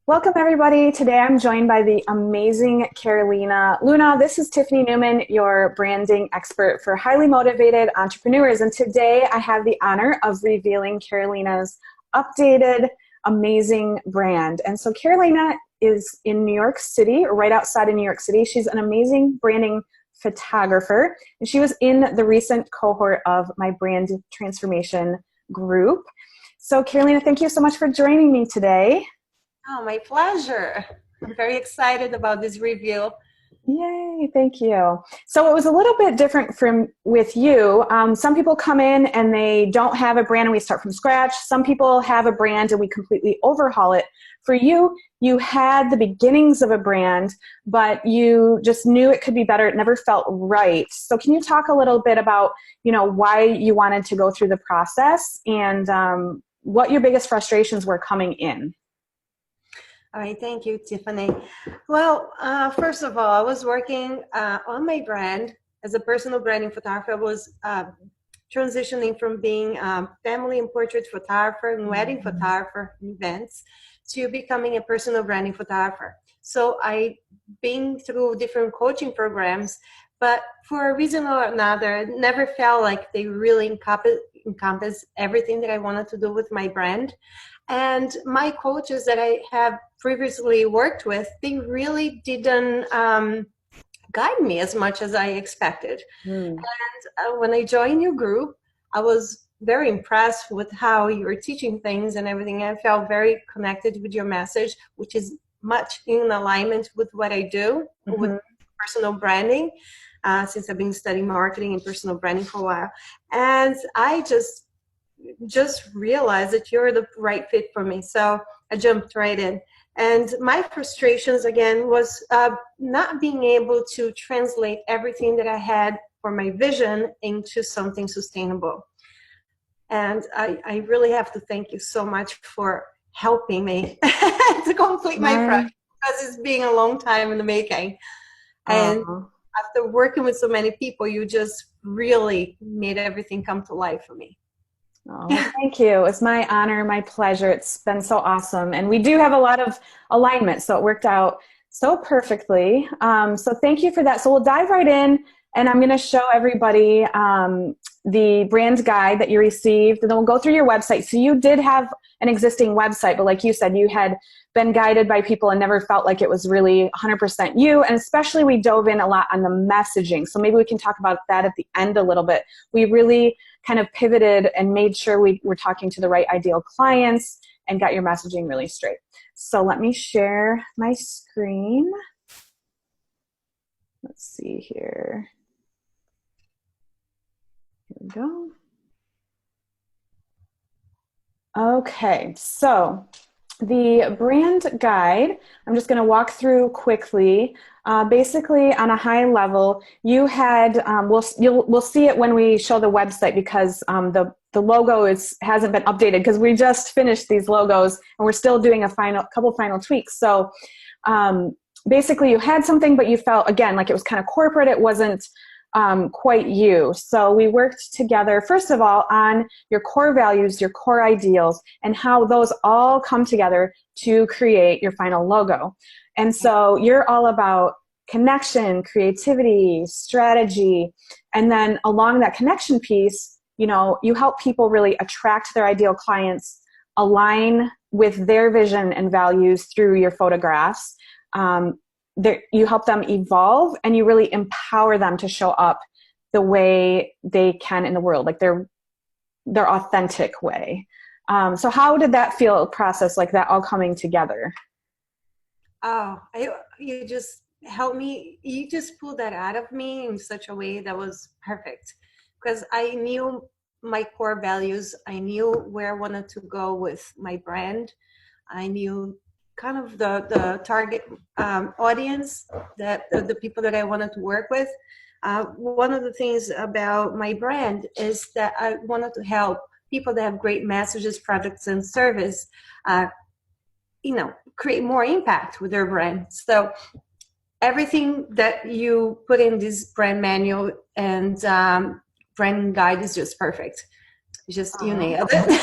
Welcome, everybody. Today I'm joined by the amazing Carolina Luna. This is Tiffany Newman, your branding expert for highly motivated entrepreneurs. And today I have the honor of revealing Carolina's updated, amazing brand. And so Carolina is in New York City, right outside of New York City. She's an amazing branding photographer, and she was in the recent cohort of my brand transformation group. So Carolina, thank you so much for joining me today. Oh, my pleasure. I'm very excited about this review. Yay, thank you. So it was a little bit different from with you. Some people come in and they don't have a brand and we start from scratch. Some people have a brand and we completely overhaul it. For you, you had the beginnings of a brand, but you just knew it could be better. It never felt right. So can you talk a little bit about, why you wanted to go through the process and what your biggest frustrations were coming in? All right, thank you, Tiffany. Well, first of all, I was working on my brand as a personal branding photographer. I was transitioning from being a family and portrait photographer and wedding photographer in events to becoming a personal branding photographer. So I've been through different coaching programs, but for a reason or another, it never felt like they really encompass everything that I wanted to do with my brand. And my coaches that I have previously worked with, they really didn't guide me as much as I expected. Mm. And when I joined your group, I was very impressed with how you were teaching things and everything. I felt very connected with your message, which is much in alignment with what I do with personal branding, since I've been studying marketing and personal branding for a while. And I just realized that you're the right fit for me. So I jumped right in. And my frustrations, again, was not being able to translate everything that I had for my vision into something sustainable. And I really have to thank you so much for helping me to complete my My, project, because it's been a long time in the making. And oh, after working with so many people, you just really made everything come to life for me. oh, thank you. It's my honor, my pleasure. It's been so awesome. And we do have a lot of alignment, so it worked out so perfectly. So thank you for that. So we'll dive right in, and I'm going to show everybody the brand guide that you received, and then we'll go through your website. So you did have an existing website, but like you said, you had been guided by people and never felt like it was really 100% you. And especially we dove in a lot on the messaging. So maybe we can talk about that at the end a little bit. We really kind of pivoted and made sure we were talking to the right ideal clients and got your messaging really straight. So let me share my screen. Let's see here. Here we go. Okay, so the brand guide, I'm just going to walk through quickly. Basically, on a high level, you had we'll see it when we show the website, because the logo hasn't been updated, because we just finished these logos and we're still doing a couple final tweaks. So basically, you had something, but you felt again like it was kind of corporate. It wasn't quite you. So we worked together, first of all, on your core values, your core ideals, and how those all come together to create your final logo. And so you're all about connection, creativity, strategy, and then along that connection piece, you help people really attract their ideal clients, align with their vision and values through your photographs. You help them evolve, and you really empower them to show up the way they can in the world, like their authentic way. So how did that feel, process like that all coming together? Oh, you just helped me. You just pulled that out of me in such a way that was perfect, because I knew my core values. I knew where I wanted to go with my brand. I knew kind of the target audience, that the people that I wanted to work with. One of the things about my brand is that I wanted to help people that have great messages, products, and service, create more impact with their brand. So everything that you put in this brand manual and brand guide is just perfect. It's just, you Aw, nailed it.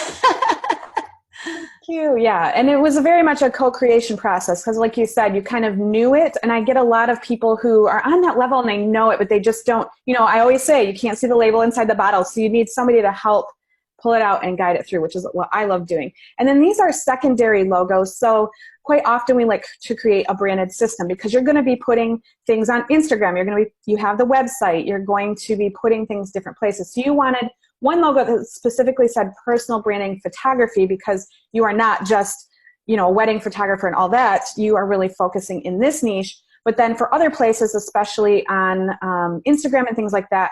you. Yeah. And it was very much a co-creation process because like you said, you kind of knew it. And I get a lot of people who are on that level and they know it, but they just don't, I always say you can't see the label inside the bottle. So you need somebody to help pull it out and guide it through, which is what I love doing. And then these are secondary logos. So quite often we like to create a branded system because you're going to be putting things on Instagram. You have the website, you're going to be putting things different places. So you wanted one logo that specifically said personal branding photography because you are not just, a wedding photographer and all that. You are really focusing in this niche. But then for other places, especially on Instagram and things like that,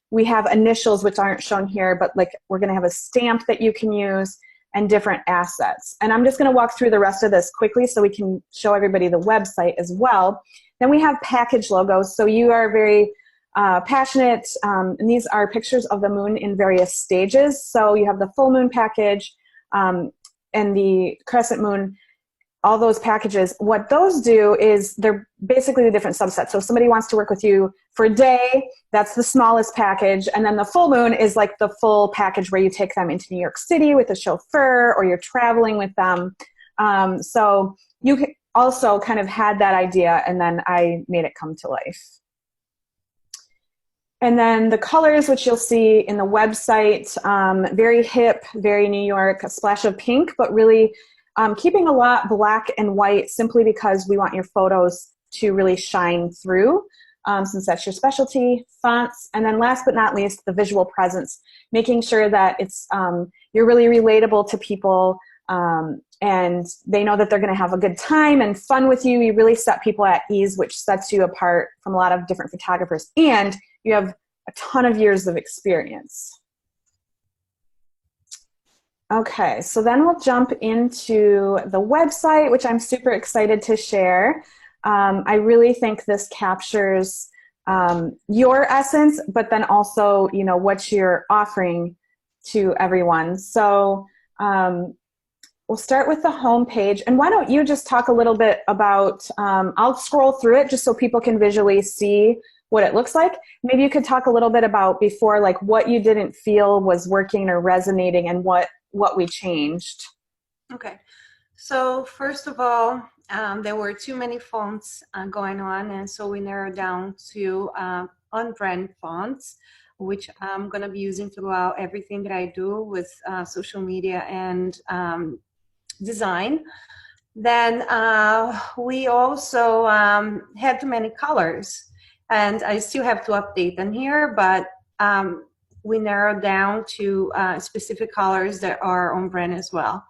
we have initials, which aren't shown here, but like we're going to have a stamp that you can use and different assets. And I'm just going to walk through the rest of this quickly so we can show everybody the website as well. Then we have package logos. So you are very passionate, and these are pictures of the moon in various stages. So you have the full moon package and the crescent moon, all those packages. What those do is they're basically the different subsets. So if somebody wants to work with you for a day, that's the smallest package. And then the full moon is like the full package where you take them into New York City with a chauffeur or you're traveling with them. So you also kind of had that idea and then I made it come to life. And then the colors, which you'll see in the website, very hip, very New York, a splash of pink, but really keeping a lot black and white simply because we want your photos to really shine through since that's your specialty. Fonts, and then last but not least, the visual presence, making sure that it's you're really relatable to people and they know that they're going to have a good time and fun with you. You really set people at ease, which sets you apart from a lot of different photographers. And you have a ton of years of experience. Okay, so then we'll jump into the website, which I'm super excited to share. I really think this captures your essence, but then also, what you're offering to everyone. So we'll start with the home page. And why don't you just talk a little bit about, I'll scroll through it just so people can visually see what it looks like. Maybe you could talk a little bit about before, like what you didn't feel was working or resonating and what we changed. Okay. So first of all, there were too many fonts going on. And so we narrowed down to on-brand fonts, which I'm going to be using throughout everything that I do with social media and design. Then we also had too many colors. And I still have to update them here, but we narrowed down to specific colors that are on brand as well.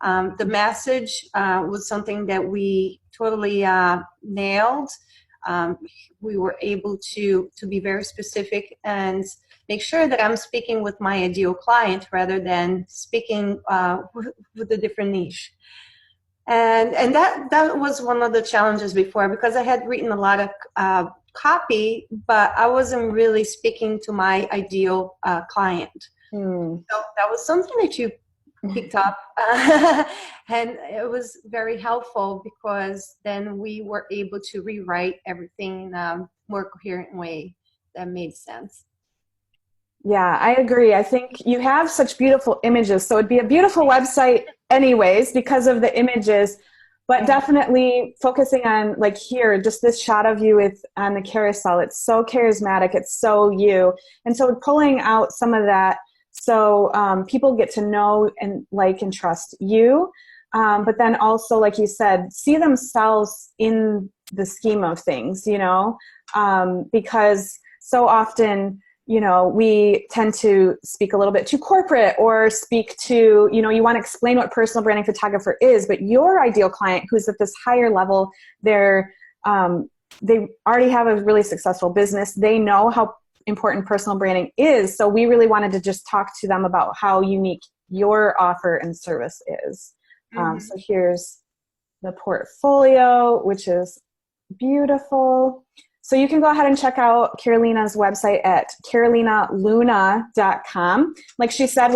The message was something that we totally nailed. We were able to be very specific and make sure that I'm speaking with my ideal client rather than speaking with a different niche. And that was one of the challenges before, because I had written a lot of copy, but I wasn't really speaking to my ideal client. So that was something that you picked up and it was very helpful because then we were able to rewrite everything in a more coherent way that made sense. Yeah, I agree. I think you have such beautiful images, so it'd be a beautiful website anyways because of the images. But definitely focusing on, like here, just this shot of you on the carousel. It's so charismatic. It's so you. And so pulling out some of that so people get to know and like and trust you. But then also, like you said, see themselves in the scheme of things, because so often, we tend to speak a little bit too corporate or speak to, you want to explain what personal branding photographer is, but your ideal client who's at this higher level, they already have a really successful business. They know how important personal branding is. So we really wanted to just talk to them about how unique your offer and service is. So here's the portfolio, which is beautiful. So you can go ahead and check out Carolina's website at carolinaluna.com. Like she said,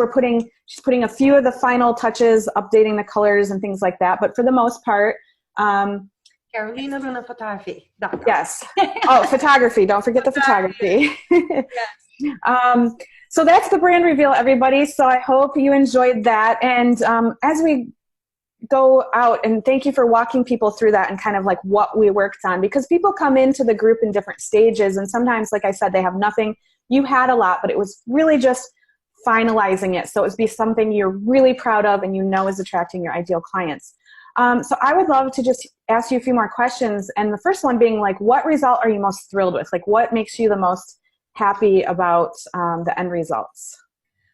she's putting a few of the final touches, updating the colors and things like that. But for the most part, CarolinaLunaPhotography.com. Yes. Oh, photography. Don't forget the photography. Yes. So that's the brand reveal, everybody. So I hope you enjoyed that. And as we go out, and thank you for walking people through that and kind of like what we worked on, because people come into the group in different stages, and sometimes, like I said, they have nothing. You had a lot, but it was really just finalizing it so it would be something you're really proud of and you know is attracting your ideal clients. So I would love to just ask you a few more questions, and the first one being like, what result are you most thrilled with? Like, what makes you the most happy about the end results?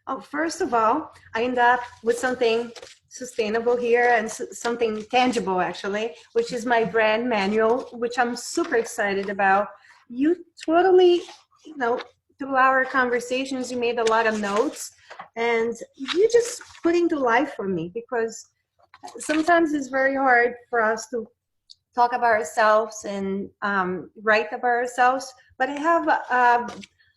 Oh, first of all, I end up with something sustainable here and something tangible, actually, which is my brand manual, which I'm super excited about. You totally, you know, through our conversations, you made a lot of notes, and you just put into life for me, because sometimes it's very hard for us to talk about ourselves and write about ourselves. But I have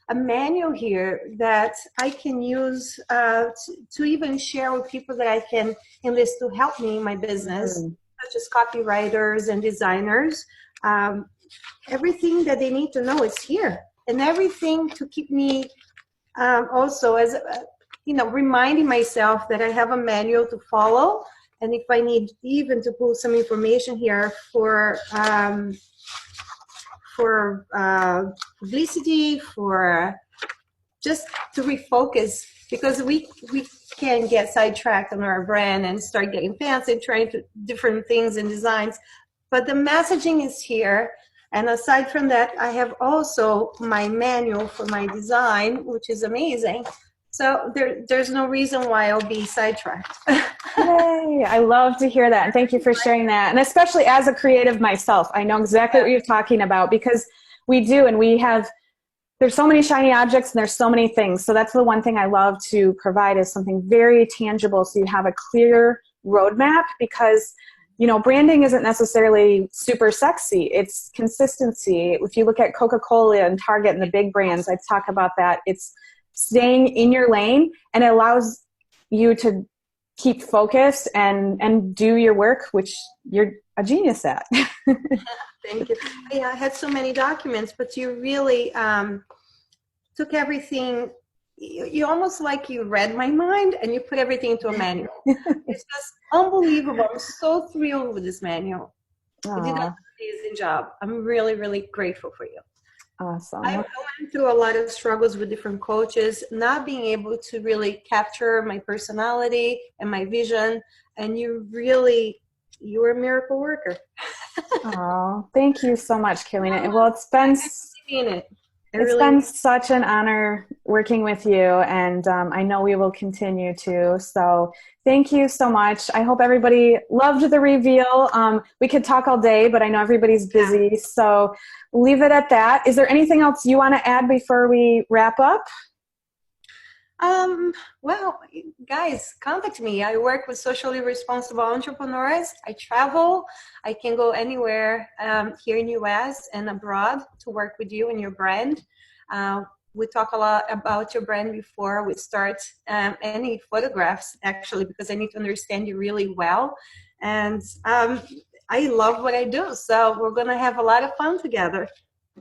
a manual here that I can use to even share with people that I can enlist to help me in my business, Mm. such as copywriters and designers. Um, Everything that they need to know is here, and everything to keep me also as reminding myself that I have a manual to follow. And if I need even to pull some information here for publicity, for just to refocus, because we can get sidetracked on our brand and start getting fancy, trying to different things and designs. But the messaging is here. And aside from that, I have also my manual for my design, which is amazing. So there's no reason why I'll be sidetracked. Yay! I love to hear that. And thank you for sharing that. And especially as a creative myself, I know exactly what you're talking about, because we do, and we have, there's so many shiny objects and there's so many things. So that's the one thing I love to provide, is something very tangible so you have a clear roadmap, because branding isn't necessarily super sexy. It's consistency. If you look at Coca-Cola and Target and the big brands, I talk about that. It's staying in your lane, and it allows you to keep focused and do your work, which you're a genius at. Thank you. Yeah, I had so many documents, but you really took everything. You almost like you read my mind and you put everything into a manual. It's just unbelievable. I'm so thrilled with this manual. You did an Aw, amazing job. I'm really, really grateful for you. I awesome. went through a lot of struggles with different coaches, not being able to really capture my personality and my vision. And you're a miracle worker. Oh, thank you so much, Carolina. Well, I really mean it. I it's really been mean such an honor working with you, and I know we will continue to. So thank you so much. I hope everybody loved the reveal. We could talk all day, but I know everybody's busy, so leave it at that. Is there anything else you want to add before we wrap up? Well, guys, contact me. I work with socially responsible entrepreneurs. I travel. I can go anywhere here in US and abroad to work with you and your brand. We talk a lot about your brand before we start any photographs, actually, because I need to understand you really well. And I love what I do. So we're going to have a lot of fun together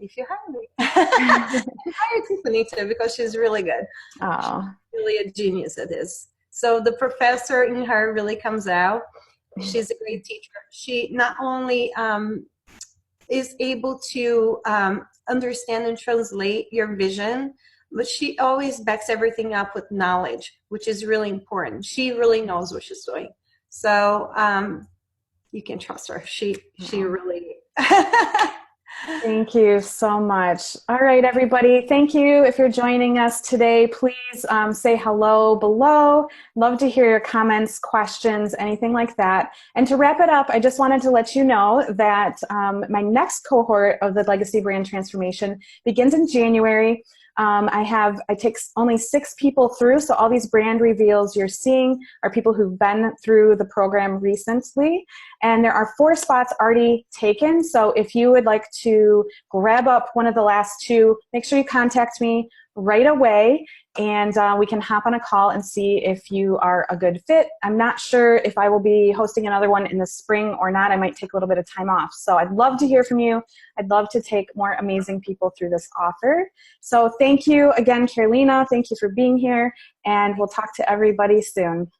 if you hire me. And hire Tiffany too, because she's really good. Oh, Really a genius at this. So the professor in her really comes out. She's a great teacher. She not only is able to understand and translate your vision, but she always backs everything up with knowledge, which is really important. She really knows what she's doing. So you can trust her. She really thank you so much. All right, everybody. Thank you. If you're joining us today, please say hello below. Love to hear your comments, questions, anything like that. And to wrap it up, I just wanted to let you know that my next cohort of the Legacy Brand Transformation begins in January. I take only 6 people through, so all these brand reveals you're seeing are people who've been through the program recently, and there are 4 spots already taken. So if you would like to grab up one of the last 2, make sure you contact me right away, and we can hop on a call and see if you are a good fit. I'm not sure if I will be hosting another one in the spring or not. I might take a little bit of time off. So I'd love to hear from you. I'd love to take more amazing people through this offer. So thank you again, Carolina. Thank you for being here, and we'll talk to everybody soon.